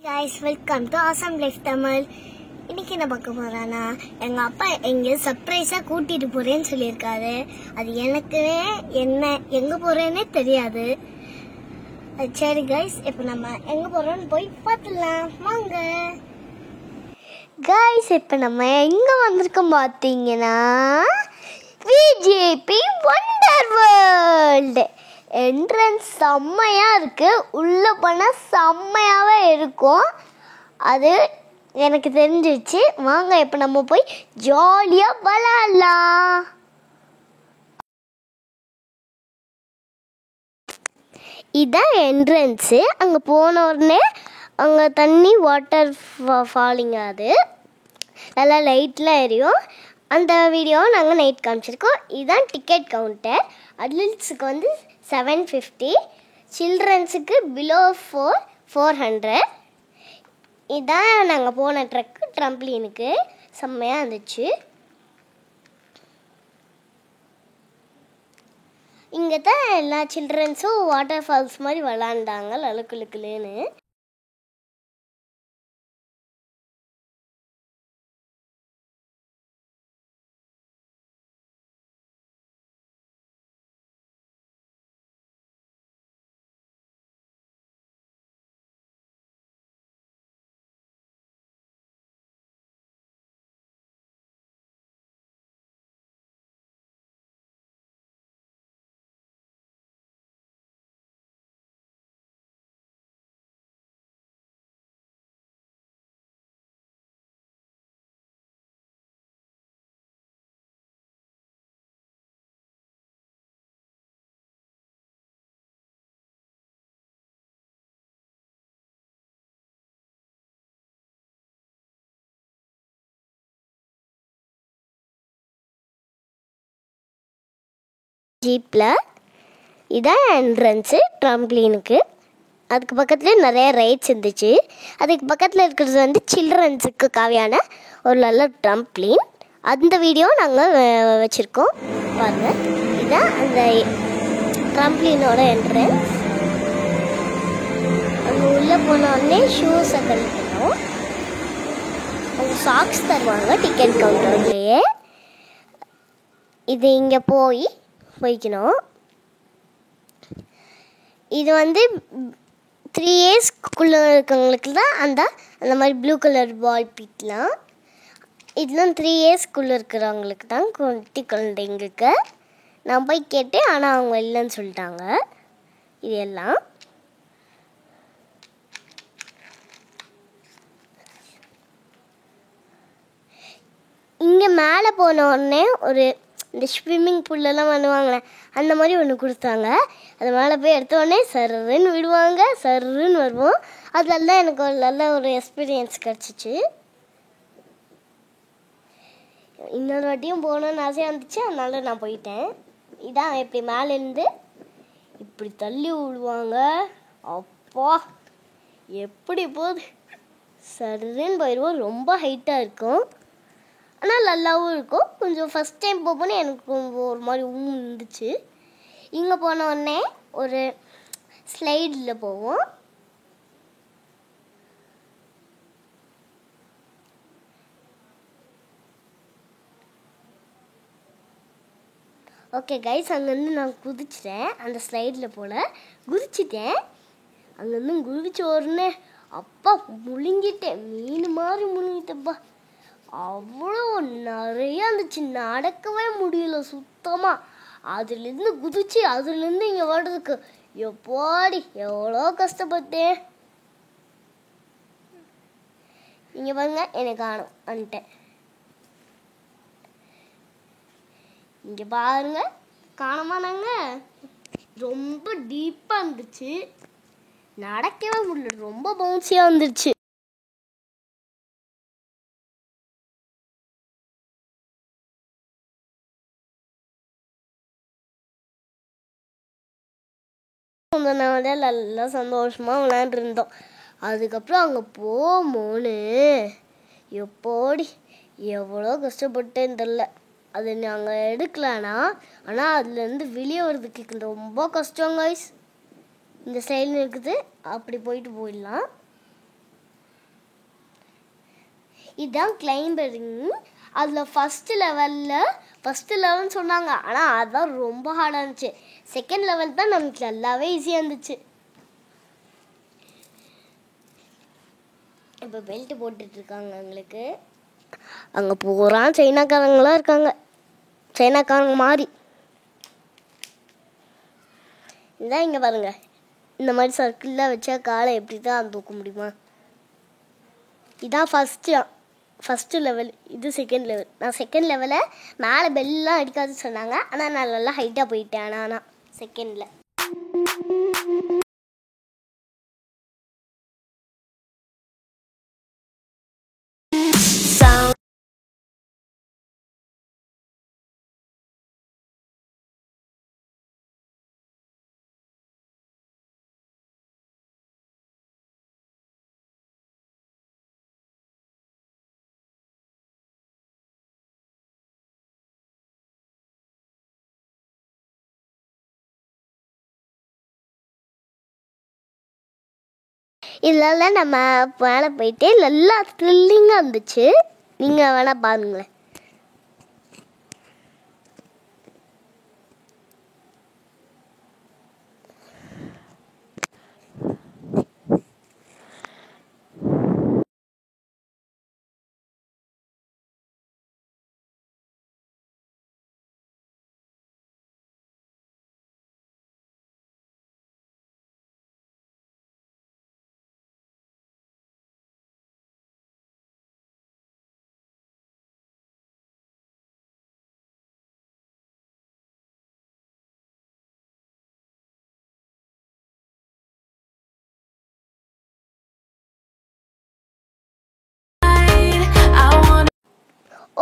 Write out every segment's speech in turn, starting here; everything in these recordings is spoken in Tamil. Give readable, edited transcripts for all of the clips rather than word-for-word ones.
guys, welcome to Awesome Life Tamil. இன்னைக்கு என்ன பார்க்க போறேன்னா எங்க அப்பா எங்க சர்ப்ரைஸா கூட்டிட்டு போறேன்னு சொல்லியிருக்காரு. அது எனக்கு என்ன எங்க போறேன்னே தெரியாது. சரி guys, இப்போ நம்ம எங்க போறோம்னு போய் பார்த்துடலாம் வாங்க. guys, இப்போ நம்ம எங்க வந்திருக்கோம் பார்த்தீங்கன்னா VJP Wonder World. என்ட்ரன்ஸ் செம்மையா இருக்கு, உள்ள போனா செம்மையாவே இருக்கும். அது எனக்கு தெரிஞ்சிச்சு. வாங்க இப்போ நம்ம போய் ஜாலியா விளையாடலாம். இதான் என்ட்ரன்ஸு. அங்கே போன உடனே அங்கே தண்ணி வாட்டர் ஃபாலிங் ஆகுது, நல்லா லைட்லாம் எரியும். அந்த வீடியோவை நாங்கள் நைட் காமிச்சிருக்கோம். இதுதான் டிக்கெட் கவுண்டர். அடல்ட்ஸுக்கு வந்து 750, சில்ட்ரன்ஸுக்கு பிலோ 400. இதான் நாங்கள் போன ட்ரக்கு ட்ரம்ப்ளீனுக்கு செம்மையாக இருந்துச்சு. இங்கே தான் எல்லா சில்ட்ரன்ஸும் வாட்டர் ஃபால்ஸ் மாதிரி விளாண்டாங்க லலுக்குலுக்குலுன்னு. ஜீப்பில் இதான் என்ட்ரன்ஸு ட்ரம்ப்ளீனுக்கு. அதுக்கு பக்கத்துலேயே நிறைய ரைட்ஸ் இருந்துச்சு. அதுக்கு பக்கத்தில் இருக்கிறது வந்து சில்ட்ரன்ஸுக்கு காவியான ஒரு நல்ல ட்ரம்ப்ளீன். அந்த வீடியோ நாங்கள் வச்சுருக்கோம் பாருங்கள். இதுதான் அந்த ட்ரம்ப்ளீனோட என்ட்ரன்ஸ். அங்கே உள்ளே போனோடனே ஷூஸை கழிக்கணும். அங்கே சாக்ஸ் தருவாங்க டிக்கெட் கவுண்டர்லேயே. இது இங்கே போய்க்கணும். இது வந்து 3 இயர்ஸ்க்குள்ளே இருக்கவங்களுக்கு தான் அந்த மாதிரி ப்ளூ கலர் பால் பீட்லாம். இதெல்லாம் 3 இயர்ஸ்க்குள்ளே இருக்கிறவங்களுக்கு தான், குட்டி குழந்தைங்களுக்கு. நான் போய் கேட்டேன், ஆனால் அவங்க இல்லைன்னு சொல்லிட்டாங்க. இது எல்லாம் இங்கே மேலே போன உடனே இந்த ஸ்விம்மிங் பூல்லெல்லாம் பண்ணுவாங்களே அந்த மாதிரி ஒன்று கொடுத்தாங்க. அது மேலே போய் எடுத்த உடனே சர்ருன்னு விடுவாங்க, சர்ருன்னு வருவோம். அதில் தான் எனக்கு ஒரு நல்ல ஒரு எக்ஸ்பீரியன்ஸ் கிடச்சிச்சு. இன்னொரு வாட்டியும் போகணுன்னு ஆசையாக இருந்துச்சு, அதனால நான் போயிட்டேன். இதான் இப்படி மேலேருந்து இப்படி தள்ளி விடுவாங்க. அப்பா எப்படி போகுது, சர்ருன்னு போயிடுவோம். ரொம்ப ஹைட்டாக இருக்கும், ஆனால் நல்லாவும் இருக்கும். கொஞ்சம் ஃபஸ்ட் டைம் போகணுன்னு எனக்கு ஒரு மாதிரி இருந்துச்சு. இங்கே போன உடனே ஒரு ஸ்லைடில் போவோம். ஓகே கைஸ், அங்கேருந்து நான் குதிச்சிட்டேன். அந்த ஸ்லைடில் போல் குதிச்சிட்டேன். அங்கேருந்து குதிச்ச உடனே அப்பா முழுங்கிட்டேன், மீன் மாதிரி முழுங்கிட்டப்பா. அவ்வளோ நிறையா இருந்துச்சு, நடக்கவே முடியல சுத்தமாக. அதுலேருந்து குதிச்சு அதுலேருந்து இங்கே வர்றதுக்கு எப்பாடி எவ்வளோ கஷ்டப்பட்டேன். இங்கே பாருங்க, எனக்கு வந்துட்டேன். இங்கே பாருங்க, காணமா நாங்கள் ரொம்ப டீப்பாக இருந்துச்சு, நடக்கவே முடியல, ரொம்ப பவுன்சியாக வந்துருச்சு. நல்லா சந்தோஷமாக விளையாண்டுருந்தோம். அதுக்கப்புறம் அங்கே போமோன்னு எப்போடி எவ்வளோ கஷ்டப்பட்டேன்னு தெரில. அது நாங்கள் எடுக்கலான்னா, ஆனால் அதுலேருந்து வெளியே வர்றதுக்கு ரொம்ப கஷ்டம் கைஸ். இந்த சைடில் இருக்குது, அப்படி போயிடலாம். இதுதான் கிளைம்பரிங். அதில் ஃபஸ்ட்டு லெவல்னு சொன்னாங்க. ஆனால் அதுதான் ரொம்ப ஹார்டாக இருந்துச்சு. செகண்ட் லெவல் தான் நமக்கு நல்லாவே ஈஸியாக இருந்துச்சு. இப்போ பெல்ட் போட்டுட்ருக்காங்க எங்களுக்கு. அங்கே பூரா சைனாக்காரங்களாம் இருக்காங்க. சைனாக்காரங்க மாதிரி. இதான் இங்கே பாருங்க. இந்த மாதிரி சர்க்கிளில் வச்சா காலை எப்படி தான் தூக்க முடியுமா? இதான் ஃபஸ்ட்டு லெவல். இது செகண்ட் லெவல். நான் செகண்ட் லெவலில் மேலே பெல்லாம் அடிக்காதுன்னு சொன்னாங்க. ஆனால் நான் நல்லா ஹைட்டாக போயிட்டேன். ஆனால் செகண்டில் இதெல்லாம் நம்ம மேலே போயிட்டு நல்லா த்ரில்லிங்காக இருந்துச்சு. நீங்கள் வேணால் பாருங்களேன்.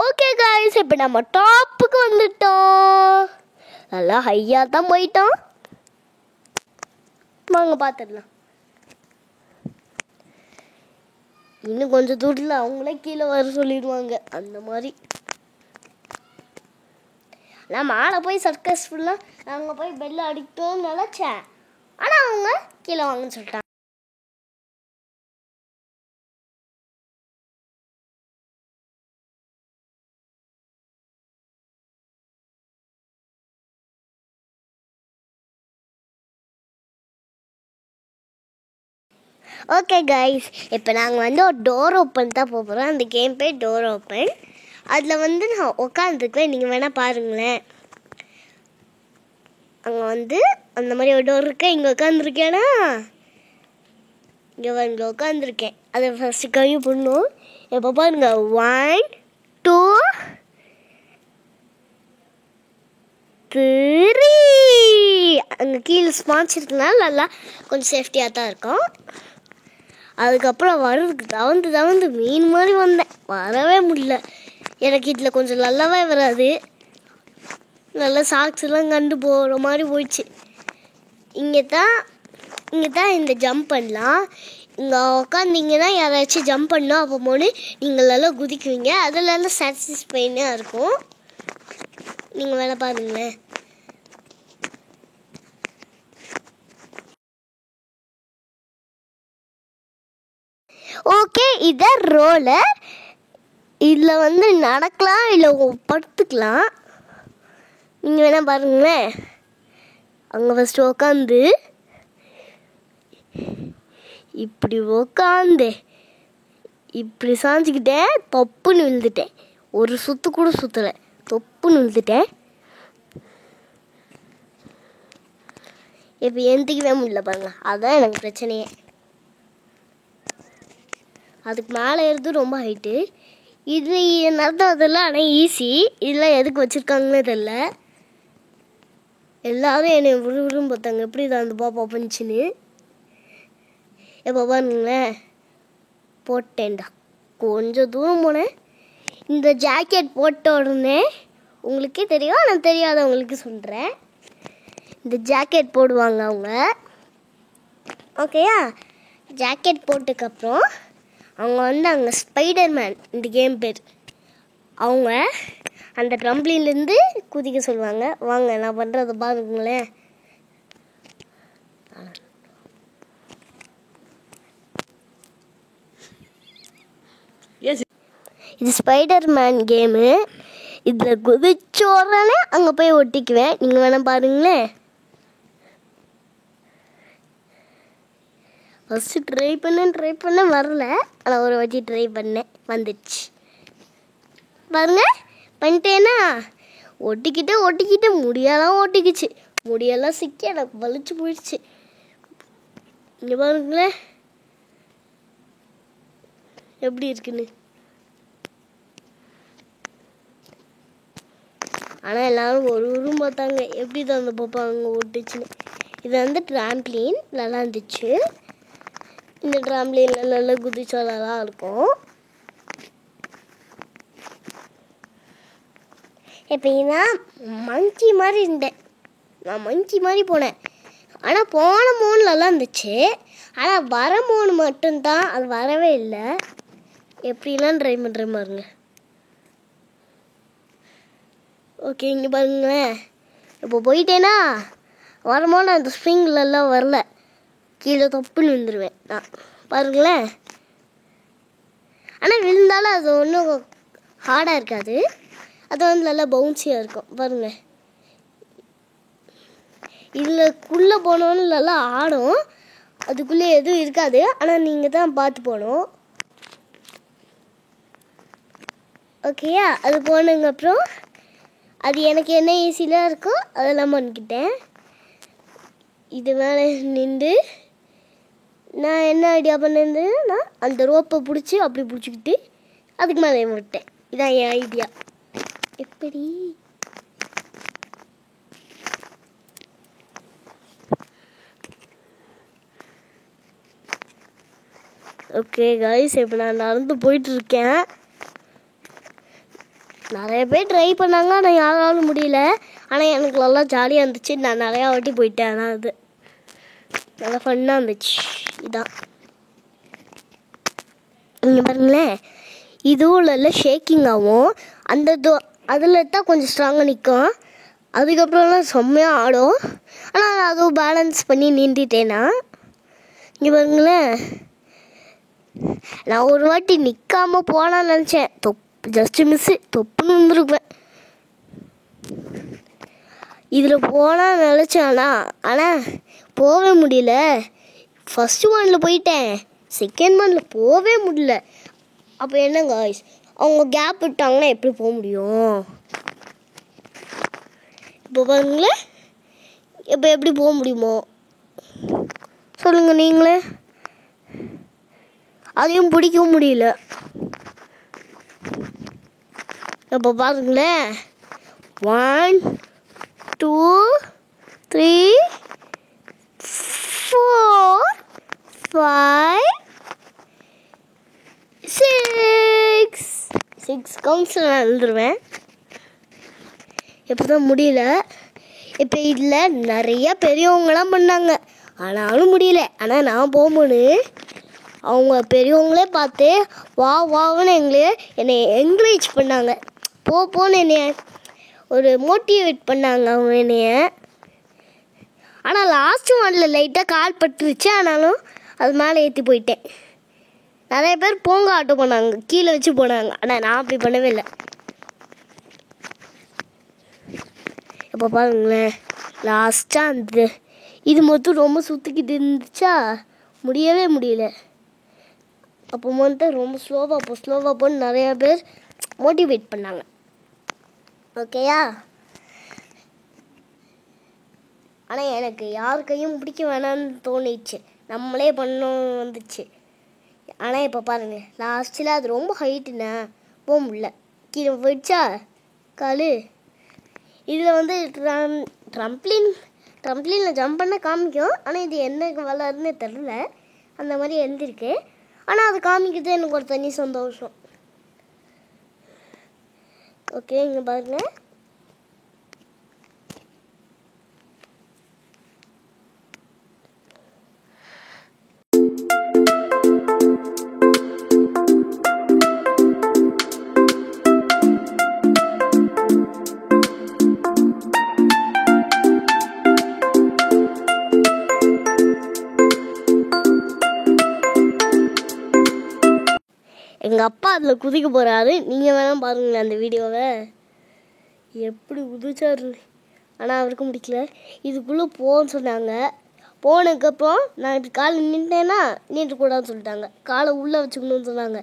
ஓகே காய்ஸ், இப்போ நம்ம டாப்புக்கு வந்துட்டோம். நல்லா ஹையாக தான் போயிட்டோம். வாங்க பார்த்துடலாம். இன்னும் கொஞ்சம் தூரத்தில் அவங்களே கீழே வர சொல்லிடுவாங்க. அந்த மாதிரி நான் மேலே போய் சக்ஸஸ்ஃபுல்லாக நாங்கள் போய் பெல்ல அடிக்கணும்னு நினச்சேன். ஆனால் அவங்க கீழே வாங்கன்னு சொல்லிட்டாங்க. ஓகே கைஸ், இப்போ நாங்கள் வந்து ஒரு டோர் ஓப்பன் தான் போகிறோம். அந்த கேம் பேர் டோர் ஓப்பன். அதில் வந்து நான் உட்காந்துருக்கேன். நீங்கள் வேணால் பாருங்களேன். அங்கே வந்து அந்த மாதிரி ஒரு டோர் இருக்கேன். இங்கே உட்காந்துருக்கேனா, இங்கே உட்காந்துருக்கேன். அதை ஃபஸ்ட்டு கழுவி பண்ணணும். இப்போ பாருங்க, 1 2 3. அங்கே கீழே ஸ்பான்ஸ் இருக்கனால நல்லா கொஞ்சம் சேஃப்டியாக தான் இருக்கும். அதுக்கப்புறம் வர்றதுக்கு தவந்து மீன் மாதிரி வந்தேன். வரவே முடியல. எனக்கு இதில் கொஞ்சம் நல்லாவே வராது. நல்லா சாக்ஸ்லாம் கண்டு போகிற மாதிரி போயிடுச்சு. இங்கே தான் இந்த ஜம்ப் பண்ணலாம். இங்கே உட்காந்திங்கன்னா யாராச்சும் ஜம்ப் பண்ணோம் அப்போ போது நீங்கள் நல்லா குதிக்குவீங்க. அதெல்லாம் சாட்டிஸ்ஃபைனாக இருக்கும். நீங்கள் வேலை பாருங்களேன். ஓகே, இதான் ரோலர். இதில் வந்து நடக்கலாம், இல்லை படுத்துக்கலாம். நீங்கள் வேணால் பாருங்களேன். அங்கே ஃபஸ்ட்டு உட்காந்து இப்படி உட்காந்து இப்படி சாஞ்சிக்கிட்டேன். தொப்புன்னு விழுந்துட்டேன். ஒரு சுற்று கூட சுற்றலை. தொப்புன்னு விழுந்துட்டேன். இப்போ எந்திக்கவே முடியல பாருங்க. அதுதான் எனக்கு பிரச்சனையே. அதுக்கு மேலே ஏறுறது ரொம்ப ஹைட்டு. இது நடந்ததெல்லாம் ஆனால் ஈஸி. இதெல்லாம் எதுக்கு வச்சுருக்காங்கன்னே தெரில. எல்லோரும் என்னை விரும்பும் பார்த்தாங்க. எப்படி தான் அந்த பாப்பா பண்ணிச்சுன்னு. எப்போ பாருங்களேன், போட்டேன்டா. கொஞ்சம் தூரம் போனேன். இந்த ஜாக்கெட் போட்ட உடனே உங்களுக்கே தெரியும், நான் தெரியாதவங்களுக்கு சொல்கிறேன். இந்த ஜாக்கெட் போடுவாங்க அவங்க. ஓகேயா? ஜாக்கெட் போட்டதுக்கப்புறம் அவங்க வந்து அங்கே ஸ்பைடர்மேன், இந்த கேம் பேர். அவங்க அந்த ட்ரம்ப்ளின்லேருந்து குதிக்க சொல்லுவாங்க. வாங்க நான் பண்ணுறதை பாருங்களேன். இது ஸ்பைடர்மேன் கேமு. இதில் குதிச்ச உடனே அங்கே போய் ஒட்டிக்குவேன். நீங்கள் வேணால் பாருங்களேன். ஃபஸ்ட்டு ட்ரை பண்ண வரல. ஆனால் ஒரு வாட்டி ட்ரை பண்ணேன், வந்துடுச்சு. பாருங்க, பண்ணிட்டேன்னா ஒட்டிக்கிட்டு முடியெல்லாம் ஒட்டிக்கிச்சு. முடியெல்லாம் சிக்கி எனக்கு வலிச்சு போயிடுச்சு. இங்கே பாருங்களேன் எப்படி இருக்குன்னு. ஆனால் எல்லாரும் ஒரு ரூம் பார்த்தாங்க எப்படி தான் அந்த பாப்பா அங்கே ஒட்டுச்சுன்னு. இது வந்து ட்ராம்ப்ளின் நல்லா இருந்துச்சு. இந்த ட்ராம்ப்ளினில் நல்லா குதிச்சாலாம் இருக்கும். இப்போ நான் மங்கி மாதிரி இருந்தேன். நான் மங்கி மாதிரி போனேன். ஆனால் போன மூணு நல்லா இருந்துச்சு. ஆனால் வர மூணு மட்டும்தான் அது வரவே இல்லை. எப்படிலாம் ட்ரை பண்ணுறேன் பாருங்க. ஓகே, இங்கே பாருங்களேன். இப்போ போயிட்டேன்னா வரும்போது அந்த ஸ்ப்ரிங்லெல்லாம் வரல, கீழே தொப்புன்னு விழுந்துருவேன் நான். பாருங்களேன். ஆனால் விழுந்தாலும் அது ஒன்றும் ஹார்டாக இருக்காது. அது வந்து நல்லா பவுன்ஸியாக இருக்கும். பாருங்கள், இதுக்குள்ளே போனோன்னு நல்லா ஆடும். அதுக்குள்ளே எதுவும் இருக்காது. ஆனால் நீங்கள் தான் பார்த்து போகணும். ஓகேயா? அது போனதுக்கு அப்புறம் அது எனக்கு என்ன ஈஸியாக இருக்கோ அதெல்லாம் பண்ணிக்கிட்டேன். இது மேலே நின்று நான் என்ன ஐடியா பண்ணிருந்தேன்னா அந்த ரோப்பை பிடிச்சி அப்படி பிடிச்சிக்கிட்டு அதுக்கு மேலே விட்டேன். இதான் என் ஐடியா. எப்படி ஓகே காய்ஸ், இப்போ நான் நடந்து போயிட்டுருக்கேன். நிறைய பேர் ட்ரை பண்ணாங்க, ஆனால் யாராலும் முடியல. ஆனால் எனக்கு நல்லா ஜாலியாக இருந்துச்சு. நான் நிறையா வாட்டி போயிட்டேன். ஆனால் அது நல்லா ஃபன்னாக இருந்துச்சு. இதான் நீங்கள் பாருங்களேன், இதுவும் நல்லா ஷேக்கிங் ஆகும். அந்த அதில் தான் கொஞ்சம் ஸ்ட்ராங்காக நிற்கும். அதுக்கப்புறம்லாம் செம்மையாக ஆடும். ஆனால் அதுவும் பேலன்ஸ் பண்ணி நின்றுட்டேன்னா. இங்கே பாருங்களேன், நான் ஒரு வாட்டி நிற்காமல் போகலான்னு நினச்சேன். ஜஸ்ட்டு மிஸ்ஸு, தொப்புன்னு இருந்திருப்பேன். இதில் போனால் நினச்சேன்னா, ஆனால் போகவே முடியல. ஃபஸ்ட்டு ஒன்னில் போயிட்டேன், செகண்ட் ஒன்னில் போகவே முடியல. அப்போ என்ன காய்ஸ், அவங்க கேப் விட்டாங்கன்னா எப்படி போக முடியும்? இப்போ பாருங்களேன், இப்போ எப்படி போக முடியுமோ சொல்லுங்கள் நீங்களே. அதையும் பிடிக்கவும் முடியல. இப்போ பாருங்களேன், 1 2 3 4 5 6 கவுண்ட்ஸ் நான் எழுதுருவேன். இப்போ தான் முடியல. இப்போ இதில் நிறைய பெரியவங்களாம் பண்ணாங்க, ஆனாலும் முடியல. ஆனால் நான் போகும்போது அவங்க பெரியவங்களே பார்த்து வான்னு என்னை என்கரேஜ் பண்ணாங்க. போன்னு என்னைய ஒரு மோட்டிவேட் பண்ணாங்க அவங்க என்னைய. ஆனால் லாஸ்ட்டு ஒன்னில் லைட்டாக கால் பட்டுருச்சு. ஆனாலும் அது மேலே ஏற்றி போயிட்டேன். நிறைய பேர் போங்க ஆட்டோ பண்ணாங்க, கீழே வச்சு போனாங்க. ஆனால் நான் அப்படி பண்ணவே இல்லை. இப்போ பாருங்களேன், லாஸ்ட்டாக அந்த இது மொத்தம் ரொம்ப சுற்றிக்கிட்டு இருந்துச்சா, முடியவே முடியல. அப்போ மட்டும் ரொம்ப ஸ்லோவாக போன்னு நிறையா பேர் மோட்டிவேட் பண்ணாங்க. ஓகேயா? ஆனால் எனக்கு யார் கையும் பிடிக்க வேணான்னு தோணிச்சு, நம்மளே பண்ணணும் வந்துச்சு. ஆனால் இப்போ பாருங்கள், லாஸ்ட்டில் அது ரொம்ப ஹைட்டுண்ணா போக முடியல, கீழே போயிடுச்சா காலு. இதில் வந்து ட்ரம்ப்ளினில் ஜம்ப் பண்ண காமிக்கும். ஆனால் இது என்ன வளருன்னு தெரில, அந்த மாதிரி எழுந்திருக்கு. ஆனால் அது காமிக்கிறது எனக்கு ஒரு தனி சந்தோஷம். ஓகே, இங்கே பாருங்கள். எங்கள் அப்பா அதில் குதிக்க போகிறாரு. நீங்கள் வேணால் பாருங்களேன் அந்த வீடியோவை, எப்படி குதிச்சாரு. ஆனால் அவருக்கு முடிக்கல. இதுக்குள்ளே போன்னு சொன்னாங்க. போனதுக்கப்புறம் நான் இப்படி காலை நின்றுட்டேன்னா நீட்டக்கூடாதுன்னு சொல்லிட்டாங்க. காலை உள்ளே வச்சுக்கணும்னு சொன்னாங்க.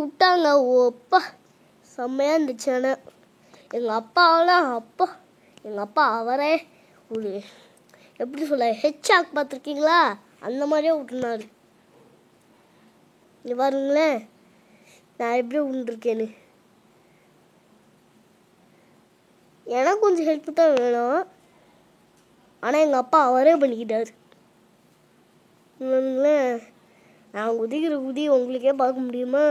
விட்டாங்க. ஓப்பா செம்மையாக இருந்துச்சு. ஆனால் எங்கள் அப்பாவெல்லாம் எங்கள் அப்பா அவரே ஒரு எப்படி சொல்ல ஹெச்ஆக் பார்த்துருக்கீங்களா, அந்த மாதிரியே விட்டுனாரு. இங்கே பாருங்களேன் நான் எப்படி விட்டுருக்கேன்னு. எனக்கு கொஞ்சம் ஹெல்ப் தான் வேணும், ஆனால் எங்கள் அப்பா அவரே பண்ணிக்கிட்டாரு. இவனுங்களேன் நான் குதிக்கிற குதி உங்களுக்கே பார்க்க முடியுமா?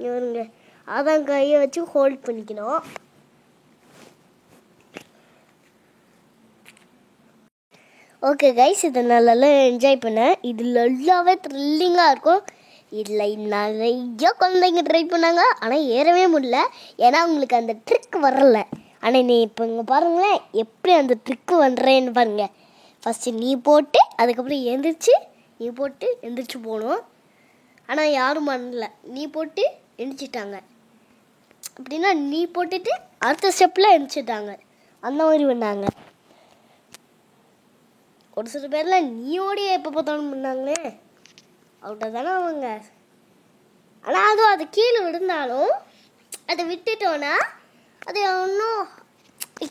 இவருங்க அதான் கையை வச்சு ஹோல்ட் பண்ணிக்கணும். ஓகே கைஸ், இதை நல்லா என்ஜாய் பண்ணேன். இது நல்லாவே த்ரில்லிங்காக இருக்கும். இதில் நிறைய குழந்தைங்க ட்ரை பண்ணாங்க, ஆனால் ஏறவே முடியல. ஏன்னா அவங்களுக்கு அந்த ட்ரிக் வரல. ஆனால் நீ இப்போ இங்கே பாருங்களேன் எப்படி அந்த ட்ரிக்கு பண்ணுறேன்னு பாருங்கள். ஃபஸ்ட்டு நீ போட்டு அதுக்கப்புறம் நீ போட்டு எந்திரிச்சு போகணும். ஆனால் யாரும் பண்ணல, நீ போட்டு எந்திரிச்சிட்டாங்க. அப்படின்னா நீ போட்டுட்டு அடுத்த ஸ்டெப்பில் எந்திரிச்சிட்டாங்க. அந்த மாதிரி பண்ணாங்க. ஒரு சில பேரில் நீயோடைய எப்போ பார்த்தாலும் பண்ணாங்களே, அவட்ட தானே அவங்க. ஆனால் அதுவும் அது கீழே விழுந்தாலும் அதை விட்டுட்டோன்னா அது ஒன்றும்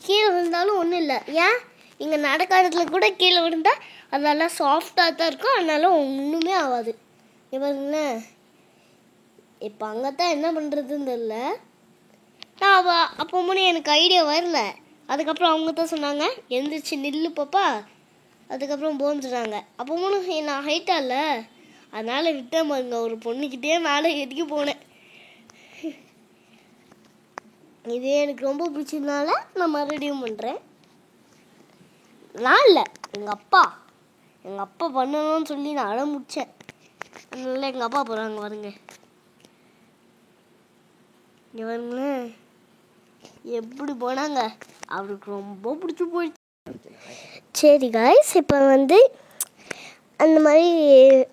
கீழே விழுந்தாலும் ஒன்றும் இல்லை. ஏன் இங்கே நடக்கிறதுல கூட கீழே விழுந்தால் அது நல்லா சாஃப்டாக தான் இருக்கும், அதனால ஒன்றுமே ஆகாது. இவருங்க இப்போ அங்கே தான் என்ன பண்ணுறதுன்னு தெரியல. நான் அப்போ முன்னே எனக்கு ஐடியா வரல. அதுக்கப்புறம் அவங்க தான் சொன்னாங்க எந்திரிச்சு நில்லு பாப்பா, அதுக்கப்புறம் போன்னு சொன்னாங்க. அப்போ முன்னே நான் ஹைட்டாக இல்லை, அதனால் விட்டேன் பாருங்க. ஒரு பொண்ணுக்கிட்டே மேலே ஏறிக்க போனேன். இது எனக்கு ரொம்ப பிடிச்சதுனால நான் மறுபடியும் பண்ணுறேன். நான் இல்லை, எங்கள் அப்பா பண்ணணும்னு சொல்லி நான் அடம் முடித்தேன். அதனால எங்கள் அப்பா போகிறாங்க வருங்க. இங்கே வருங்களேன் எப்படி போனாங்க, அவருக்கு ரொம்ப பிடிச்சி போயிடுச்சு. சரி காய்ஸ், இப்போ அந்த மாதிரி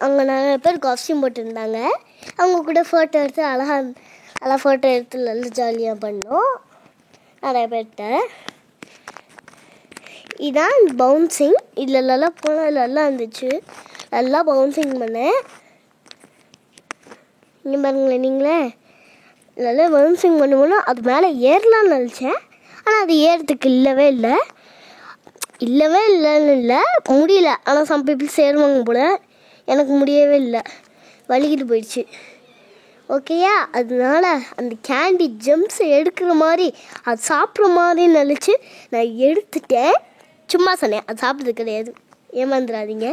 அங்கே நிறைய பேர் காஸ்டியூம் போட்டுருந்தாங்க. அவங்க கூட ஃபோட்டோ எடுத்து அழகாக ஃபோட்டோ எடுத்து நல்லா ஜாலியாக பண்ணோம் நிறைய பேர்கிட்ட. இதான் பவுன்சிங். இதில் நல்லா இருந்துச்சு. நல்லா பவுன்சிங் பண்ணேன். இங்கே பாருங்களேன் நீங்களே, நல்லா பவுன்சிங் பண்ணும்போது அது மேலே ஏறலாம்னு நினச்சேன். ஆனால் அது ஏறதுக்கு இல்லைன்னு இல்லை முடியல. ஆனால் சம் பீப்புள்ஸ் ஏறுவாங்க போல், எனக்கு முடியவே இல்லை, வலிக்கிட்டு போயிடுச்சு. ஓகேயா, அதனால அந்த கேண்டி ஜெம்ஸ் எடுக்கிற மாதிரி அது சாப்பிட்ற மாதிரி நினச்சி நான் எடுத்துட்டேன். சும்மா சொன்னேன், அது சாப்பிட்றது கிடையாது, ஏமாந்துடாதீங்க.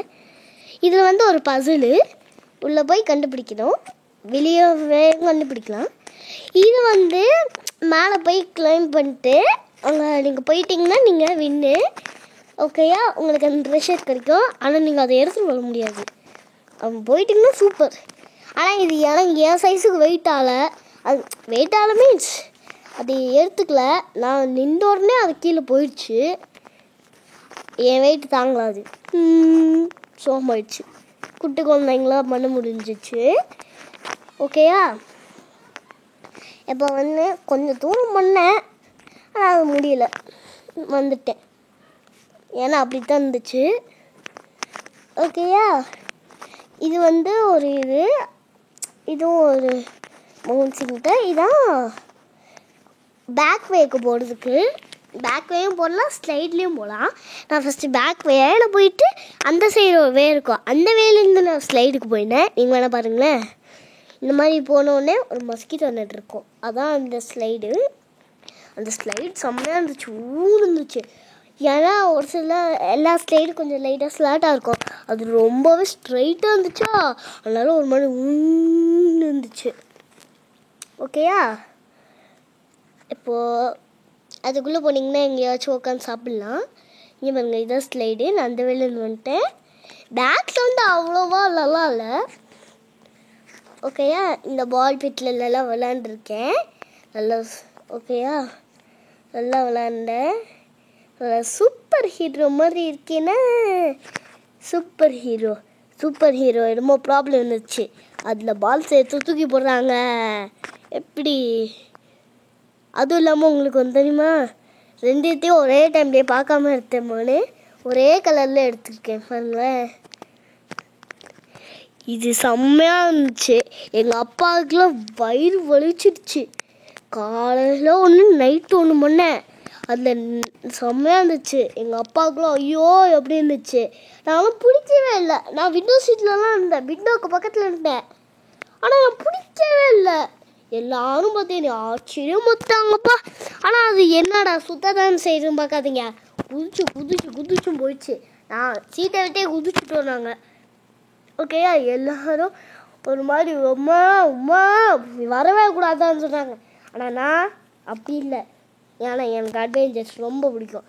இதில் ஒரு பசிலு உள்ளே போய் கண்டுபிடிக்கணும், வெளியே கண்டுபிடிக்கலாம். இது மேலே போய் கிளைம் பண்ணிட்டு அங்கே நீங்கள் போயிட்டீங்கன்னா நீங்கள் வின்னு. ஓகேயா, உங்களுக்கு அந்த ட்ரெஷர் கிடைக்கும். ஆனால் நீங்கள் அதை எடுத்துகிட்டு வர முடியாது. அவங்க போயிட்டிங்கன்னா சூப்பர். ஆனால் இது எனக்கு என் சைஸுக்கு வெயிட்டால மீன்ஸ் அது எடுத்துக்கல. நான் நின்ற உடனே அது கீழே போயிடுச்சு. என் வெயிட் தாங்கலாது, சோமாயிடுச்சு. குட்டி குழந்தைங்களாம் பண்ண முடிஞ்சிச்சு. ஓகேயா, இப்போ கொஞ்சம் தூரம் பண்ணேன், ஆனால் அது முடியல, வந்துட்டேன். ஏன்னா அப்படித்தான் இருந்துச்சு. ஓகேயா, இது ஒரு இதுவும் ஒரு மவுன்சிங்கிட்ட. இதான் பேக் வேக்கு போடுறதுக்கு. பேக் வேயும் போடலாம், ஸ்லைட்லேயும் போகலாம். நான் ஃபஸ்ட்டு பேக் வேல போயிட்டு அந்த சைடு ஒரு வே இருக்கும், அந்த வேலேருந்து நான் ஸ்லைடுக்கு போயிட்டேன். நீங்கள் வேணால் பாருங்களேன். இந்த மாதிரி போனோடனே ஒரு மஸ்கிட்டோ நெட் இருக்கும், அதான் அந்த ஸ்லைடு. அந்த ஸ்லைடு செம்மையாக இருந்துச்சு, இருந்துச்சு. ஏன்னா ஒரு சில எல்லா ஸ்லைடும் கொஞ்சம் லைட்டாக ஸ்லாட்டாக இருக்கும், அது ரொம்பவே ஸ்ட்ரைட்டாக இருந்துச்சா, அதனால ஒரு மாதிரி இருந்துச்சு. ஓகேயா, இப்போது அதுக்குள்ளே போனீங்கன்னா எங்கேயாச்சும் உட்காந்து சாப்பிட்லாம். இங்கே பாருங்க, இதான் ஸ்லைடு. நான் அந்த வேலேருந்து வந்துட்டேன். பேக்கில் அவ்வளோவா நல்லா இல்லை. ஓகேயா, இந்த பால் பிட்டில் நல்லா விளாண்டுருக்கேன் நல்லா. ஓகேயா, நல்லா விளாண்டேன். சூப்பர் ஹீரோ மாதிரி இருக்கேன்னா, சூப்பர் ஹீரோ என்னமோ ப்ராப்ளம் இருந்துச்சு, அதில் பால்ஸ் எடுத்து தூக்கி போடுறாங்க. எப்படி? அதுவும் இல்லாமல் உங்களுக்கு வந்து தெரியுமா, ரெண்டுத்தையும் ஒரே டைம்லேயே பார்க்காம எடுத்தேன். ஒரே கலரில் எடுத்துருக்கேன் பாருங்களேன். இது செம்மையாக இருந்துச்சு. எங்கள் அப்பாவுக்குலாம் வயிறு வலிச்சிடுச்சு. காலையில் ஒன்று நைட்டு ஒன்று பண்ணேன். அதில் செம்மையாக இருந்துச்சு. எங்கள் அப்பாவுக்குலாம் ஐயோ எப்படி இருந்துச்சு. நானும் பிடிக்கவே இல்லை. நான் விண்டோ சீட்லலாம் இருந்தேன், விண்டோக்கு பக்கத்தில் இருந்தேன். ஆனால் நான் பிடிக்கவே இல்லை. எல்லாரும் பார்த்தீங்க ஆச்சரியம் மொத்தாங்கப்பா. ஆனால் அது என்னடா சுத்ததான் செய்யுதுன்னு பார்க்காதீங்க. குதிச்சும் போயிடுச்சு. நான் சீட்டை விட்டே குதிச்சுட்டு வந்தாங்க. ஓகேயா, எல்லாரும் ஒரு மாதிரி உமா வரவே கூடாதான்னு சொன்னாங்க. ஆனால் நான் அப்படி இல்லை. ஏன்னா எனக்கு அட்வென்ச்சர்ஸ் ரொம்ப பிடிக்கும்.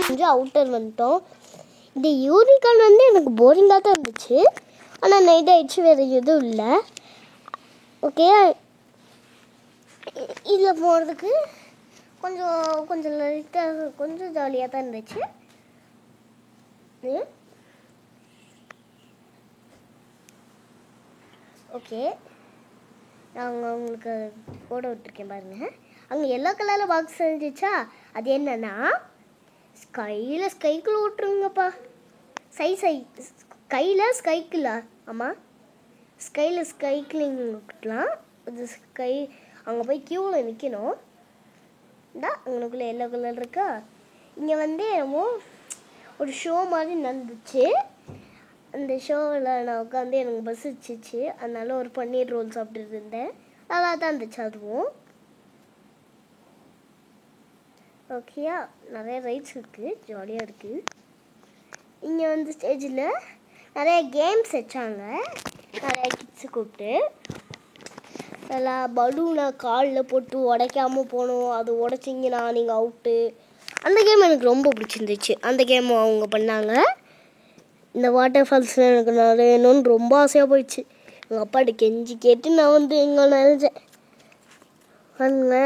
கொஞ்சம் அவுட்டர் வந்துட்டோம். இந்த யூனிகார்ன் வந்து எனக்கு போரிங்காக தான் இருந்துச்சு. ஆனால் நைட் ஆகிடுச்சு, வேறு எதுவும் இல்லை. ஓகே, இதில் போகிறதுக்கு கொஞ்சம் லைட்டாக கொஞ்சம் ஜாலியாக தான் இருந்துச்சு. ஓகே, நாங்கள் உங்களுக்கு போட விட்டுருக்கேன் பாருங்கள். அங்கே எல்லோ கலரில் பாக்ஸ் இருந்துச்சா, அது என்னன்னா ஸ்கைக்குள்ளே விட்டுருங்கப்பா. ஸ்கைக்குள்ள ஆமாம், ஸ்கைக்குள்ள விட்டுலாம். அது ஸ்கை அங்கே போய் க்யூவில் நிற்கணும். அங்கனுக்குள்ளே எல்லோ கலர் இருக்கா. இங்கே வந்து என்னமோ ஒரு ஷோ மாதிரி நடந்துச்சு. அந்த ஷோவில் நான் உட்காந்து எனக்கு பசிச்சிச்சு. அதனால ஒரு பன்னீர் ரோல் சாப்பிட்டு இருந்தேன். நல்லா தான் இருந்துச்சு அதுவும். ஓகேயா, நிறைய ரைட்ஸ் இருக்குது, ஜாலியாக இருக்குது. இங்கே வந்து ஸ்டேஜில் நிறைய கேம்ஸ் வச்சாங்க. நிறைய கிட்ஸு கூப்பிட்டு எல்லாம் பலூனை காலில் போட்டு உடைக்காமல் போகணும். அது உடைச்சிங்கன்னா நீங்கள் அவுட்டு. அந்த கேம் எனக்கு ரொம்ப பிடிச்சிருந்துச்சு. அந்த கேம் அவங்க பண்ணாங்க. இந்த வாட்டர் ஃபால்ஸில் எனக்கு நிறையணும்னு ரொம்ப ஆசையாக போயிடுச்சு. எங்கள் அப்பாட்ட கெஞ்சி கேட்டு நான் வந்து எங்கே நினைச்சேன் பாருங்க.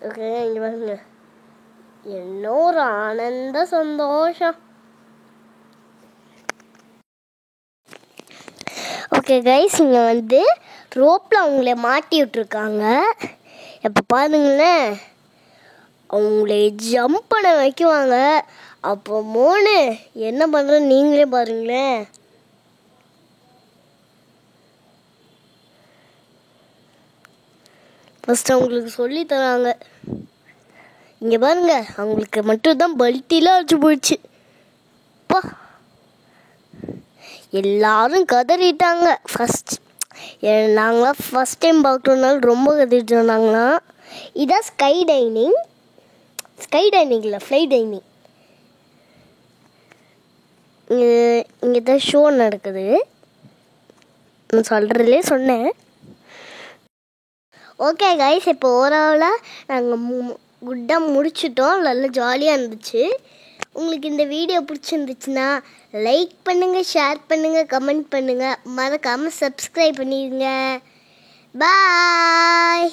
ஓகே, இங்கே பாருங்க, என்ன ஒரு ஆனந்த சந்தோஷம். ஓகே கைஸ், இங்கே வந்து ரோப்பில் அவங்கள மாட்டி விட்டுருக்காங்க. இப்போ பாருங்களேன், அவங்களே ஜம்ப் பண்ண வைக்குவாங்க. அப்போ என்ன பண்ணுறேன்னு நீங்களே பாருங்களேன். ஃபஸ்ட்டு அவங்களுக்கு சொல்லி தராங்க. இங்கே பாருங்க, அவங்களுக்கு மட்டும்தான் பல்ட்டிலாம் வச்சு போயிடுச்சு. அப்பா, எல்லாரும் கதறிட்டாங்க. நாங்களாம் ஃபஸ்ட் டைம் பார்க்குறதுனால ரொம்ப கதறிட்டு வந்தாங்களாம். இதான் ஸ்கை டைனிங் இல்லை, ஃப்ளை டைனிங். இங்கே தான் ஷோ நடக்குது. நான் சொல்கிறதுலே சொன்னேன். ஓகே கைஸ், இப்போ ஓவராலாக நாங்கள் குட்டாக முடிச்சிட்டோம். நல்லா ஜாலியாக இருந்துச்சு. உங்களுக்கு இந்த வீடியோ பிடிச்சிருந்துச்சுன்னா லைக் பண்ணுங்கள், ஷேர் பண்ணுங்கள், கமெண்ட் பண்ணுங்கள். மறக்காமல் சப்ஸ்கிரைப் பண்ணிடுங்க. பாய்.